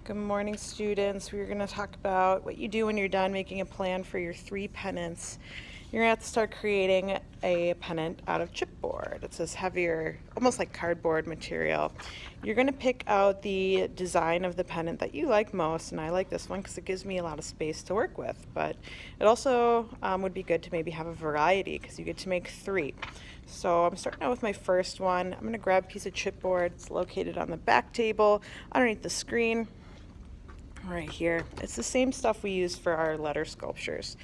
Good morning, students. We're going to talk about what you do when you're done making a plan for your 3 pennants. You're going to have to start creating a pennant out of chipboard. It's this heavier, almost like cardboard material. You're going to pick out the design of the pennant that you like most, and I like this one because it gives me a lot of space to work with, but it also would be good to maybe have a variety because you get to make 3. So I'm starting out with my first one. I'm going to grab a piece of chipboard. It's located on the back table underneath the screen. Right here. It's the same stuff we use for our letter sculptures.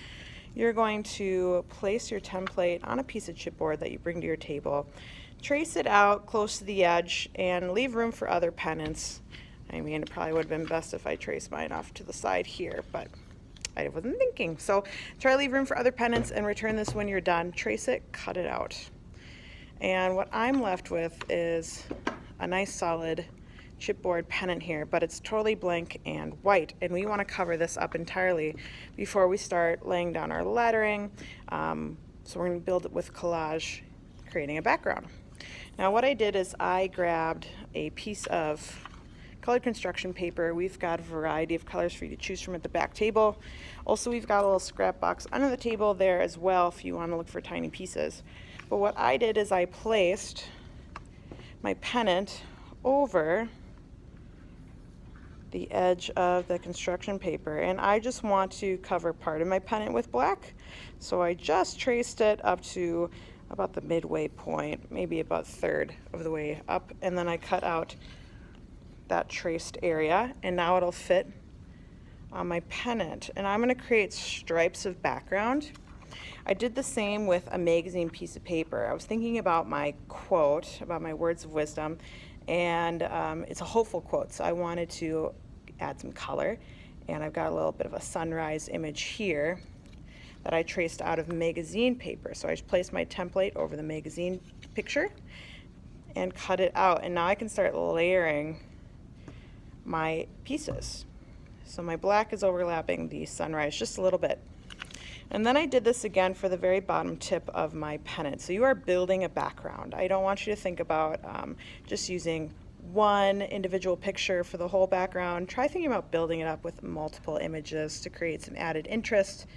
You're going to place your template on a piece of chipboard that you bring to your table, trace it out close to the edge, and leave room for other pennants. I mean, it probably would have been best if I traced mine off to the side here, but I wasn't thinking. So try to leave room for other pennants and return this when you're done. Trace it, cut it out. And what I'm left with is a nice solid chipboard pennant here, but it's totally blank and white, and we want to cover this up entirely before we start laying down our lettering. So we're going to build it with collage, creating a background. Now what I did is I grabbed a piece of colored construction paper. We've got a variety of colors for you to choose from at the back table. Also, we've got a little scrap box under the table there as well if you want to look for tiny pieces. But what I did is I placed my pennant over the edge of the construction paper, and I just want to cover part of my pennant with black, so I just traced it up to about the midway point, maybe about a third of the way up, and then I cut out that traced area, and now it'll fit on my pennant. And I'm going to create stripes of background. I did the same with a magazine piece of paper. I was thinking about my quote, about my words of wisdom, and it's a hopeful quote, so I wanted to add some color, and I've got a little bit of a sunrise image here that I traced out of magazine paper. So I just placed my template over the magazine picture and cut it out, and now I can start layering my pieces. So my black is overlapping the sunrise just a little bit. And then I did this again for the very bottom tip of my pennant. So you are building a background. I don't want you to think about just using one individual picture for the whole background. Try thinking about building it up with multiple images to create some added interest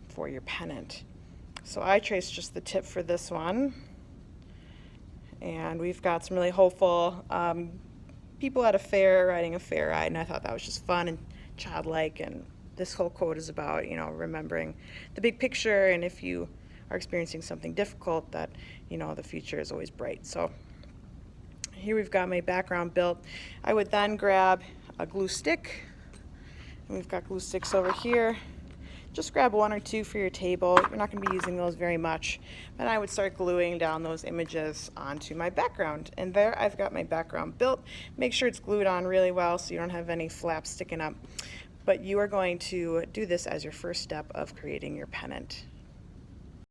for your pennant. So I traced just the tip for this one. And we've got some really hopeful people at a fair riding a fair ride, and I thought that was just fun and childlike. And this whole quote is about, remembering the big picture, and if you are experiencing something difficult, that, the future is always bright. So here we've got my background built. I would then grab a glue stick, and we've got glue sticks over here. Just grab 1 or 2 for your table. You're not going to be using those very much. And I would start gluing down those images onto my background. And there I've got my background built. Make sure it's glued on really well so you don't have any flaps sticking up. But you are going to do this as your first step of creating your pennant.